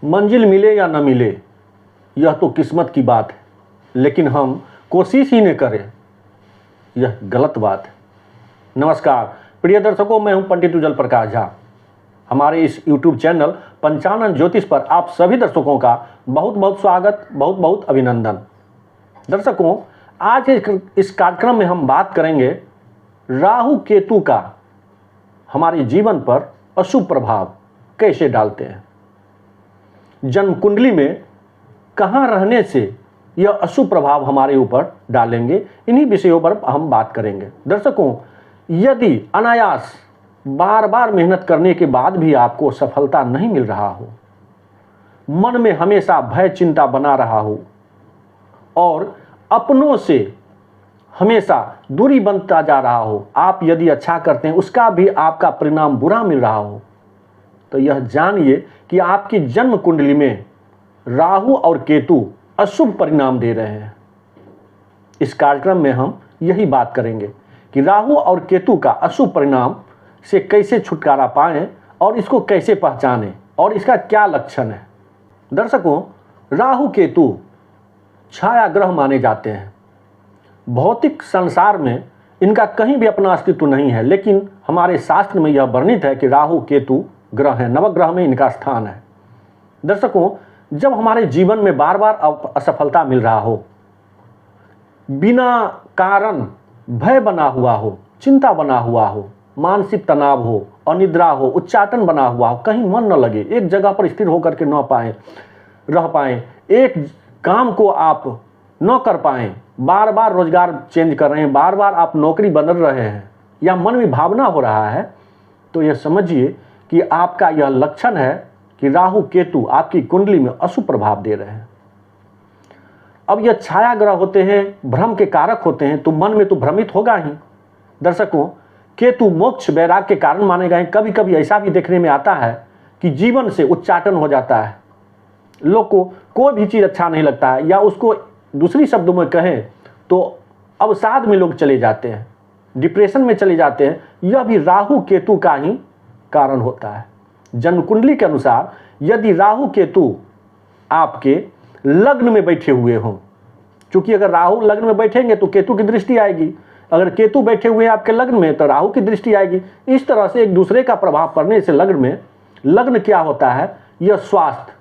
मंजिल मिले या न मिले यह तो किस्मत की बात है, लेकिन हम कोशिश ही न करें यह गलत बात है। नमस्कार प्रिय दर्शकों, मैं हूं पंडित उज्जवल प्रकाश झा। हमारे इस YouTube चैनल पंचानन ज्योतिष पर आप सभी दर्शकों का बहुत बहुत स्वागत, बहुत बहुत अभिनंदन। दर्शकों, आज इस कार्यक्रम में हम बात करेंगे राहु केतु का हमारे जीवन पर अशुभ प्रभाव कैसे डालते हैं। जन्म कुंडली में कहाँ रहने से यह अशुभ प्रभाव हमारे ऊपर डालेंगे, इन्हीं विषयों पर हम बात करेंगे। दर्शकों, यदि अनायास बार बार मेहनत करने के बाद भी आपको सफलता नहीं मिल रहा हो, मन में हमेशा भय चिंता बना रहा हो और अपनों से हमेशा दूरी बनता जा रहा हो, आप यदि अच्छा करते हैं उसका भी आपका परिणाम बुरा मिल रहा हो, तो यह जानिए कि आपकी जन्म कुंडली में राहु और केतु अशुभ परिणाम दे रहे हैं। इस कार्यक्रम में हम यही बात करेंगे कि राहु और केतु का अशुभ परिणाम से कैसे छुटकारा पाएं और इसको कैसे पहचानें और इसका क्या लक्षण है। दर्शकों, राहु केतु छाया ग्रह माने जाते हैं। भौतिक संसार में इनका कहीं भी अपना अस्तित्व नहीं है, लेकिन हमारे शास्त्र में यह वर्णित है कि राहु केतु ग्रह हैं, नवग्रह में इनका स्थान है। दर्शकों, जब हमारे जीवन में बार बार असफलता मिल रहा हो, बिना कारण भय बना हुआ हो, चिंता बना हुआ हो, मानसिक तनाव हो, अनिद्रा हो, उच्चाटन बना हुआ हो, कहीं मन न लगे, एक जगह पर स्थिर होकर के न रह पाएं, एक काम को आप न कर पाएं, बार बार रोजगार चेंज कर रहे हैं, बार बार आप नौकरी बदल रहे हैं या मन में भावना हो रहा है, तो यह समझिए कि आपका यह लक्षण है कि राहु केतु आपकी कुंडली में अशुभ प्रभाव दे रहे हैं। अब यह छाया ग्रह होते हैं, भ्रम के कारक होते हैं, तो मन में तो भ्रमित होगा ही। दर्शकों, केतु मोक्ष वैराग के कारण माने गए। कभी कभी ऐसा भी देखने में आता है कि जीवन से उच्चाटन हो जाता है, लोग को कोई भी चीज़ अच्छा नहीं लगता है, या उसको दूसरी शब्दों में कहें तो अवसाद में लोग चले जाते हैं, डिप्रेशन में चले जाते हैं। यह भी राहु केतु का ही कारण होता है। जन्म कुंडली के अनुसार यदि राहु केतु आपके लग्न में बैठे हुए हों, क्योंकि अगर राहु लग्न में बैठेंगे तो केतु की दृष्टि आएगी, अगर केतु बैठे हुए हैं आपके लग्न में तो राहु की दृष्टि आएगी। इस तरह से एक दूसरे का प्रभाव पड़ने से लग्न क्या होता है, यह स्वास्थ्य,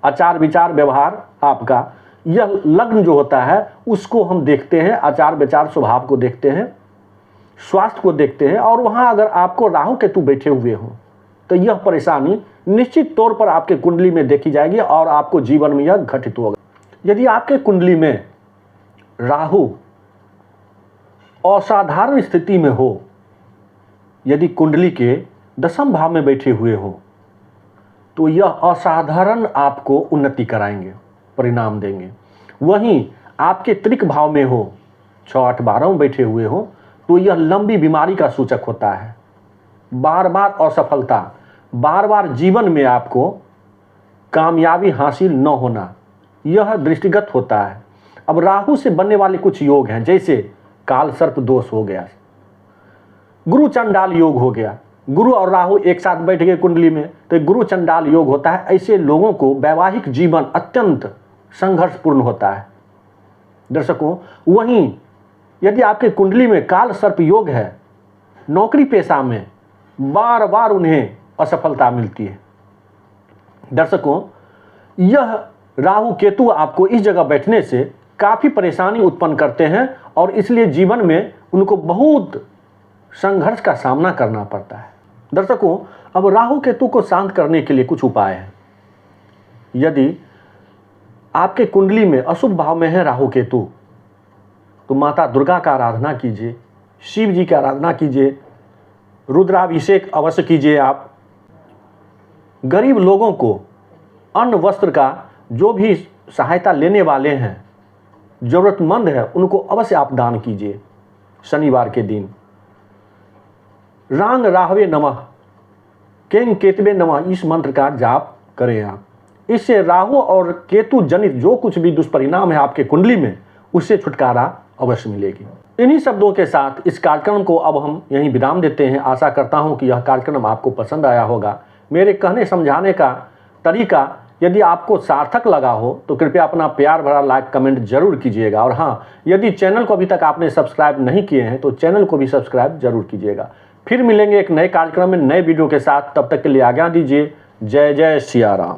आचार विचार व्यवहार आपका, यह लग्न जो होता है उसको हम देखते हैं, आचार विचार स्वभाव को देखते हैं, स्वास्थ्य को देखते हैं। और वहाँ अगर आपको राहु केतु बैठे हुए हों तो यह परेशानी निश्चित तौर पर आपके कुंडली में देखी जाएगी और आपको जीवन में यह घटित होगा। यदि आपके कुंडली में राहु असाधारण स्थिति में हो, यदि कुंडली के दशम भाव में बैठे हुए हो, तो यह असाधारण आपको उन्नति कराएंगे, परिणाम देंगे। वहीं आपके त्रिक भाव में हो, 6, 8, 12 में बैठे हुए हो, तो यह लंबी बीमारी का सूचक होता है। बार बार असफलता, बार बार जीवन में आपको कामयाबी हासिल न होना, यह दृष्टिगत होता है। अब राहु से बनने वाले कुछ योग हैं, जैसे काल सर्प दोष हो गया, गुरु चंडाल योग हो गया। गुरु और राहु एक साथ बैठ गए कुंडली में तो गुरु चंडाल योग होता है। ऐसे लोगों को वैवाहिक जीवन अत्यंत संघर्षपूर्ण होता है। दर्शकों, वहीं यदि आपके कुंडली में काल सर्प योग है, नौकरी पेशा में बार बार उन्हें असफलता मिलती है। दर्शकों, यह राहु केतु आपको इस जगह बैठने से काफ़ी परेशानी उत्पन्न करते हैं और इसलिए जीवन में उनको बहुत संघर्ष का सामना करना पड़ता है। दर्शकों, अब राहु केतु को शांत करने के लिए कुछ उपाय हैं। यदि आपके कुंडली में अशुभ भाव में है राहु केतु, तो माता दुर्गा का आराधना कीजिए, शिव जी की आराधना कीजिए, रुद्राभिषेक अवश्य कीजिए। आप गरीब लोगों को अन्न वस्त्र का जो भी सहायता लेने वाले हैं, ज़रूरतमंद है, उनको अवश्य आप दान कीजिए। शनिवार के दिन रांग राहवे नमः, केंग केतवे नमः, इस मंत्र का जाप करें आप। इससे राहु और केतु जनित जो कुछ भी दुष्परिणाम है आपके कुंडली में, उससे छुटकारा अवश्य मिलेगी। इन्हीं शब्दों के साथ इस कार्यक्रम को अब हम यहीं विराम देते हैं। आशा करता हूं कि यह कार्यक्रम आपको पसंद आया होगा। मेरे कहने समझाने का तरीका यदि आपको सार्थक लगा हो तो कृपया अपना प्यार भरा लाइक कमेंट जरूर कीजिएगा। और हाँ, यदि चैनल को अभी तक आपने सब्सक्राइब नहीं किए हैं तो चैनल को भी सब्सक्राइब जरूर कीजिएगा। फिर मिलेंगे एक नए कार्यक्रम में नए वीडियो के साथ, तब तक के लिए आज्ञा दीजिए। जय जय सिया राम।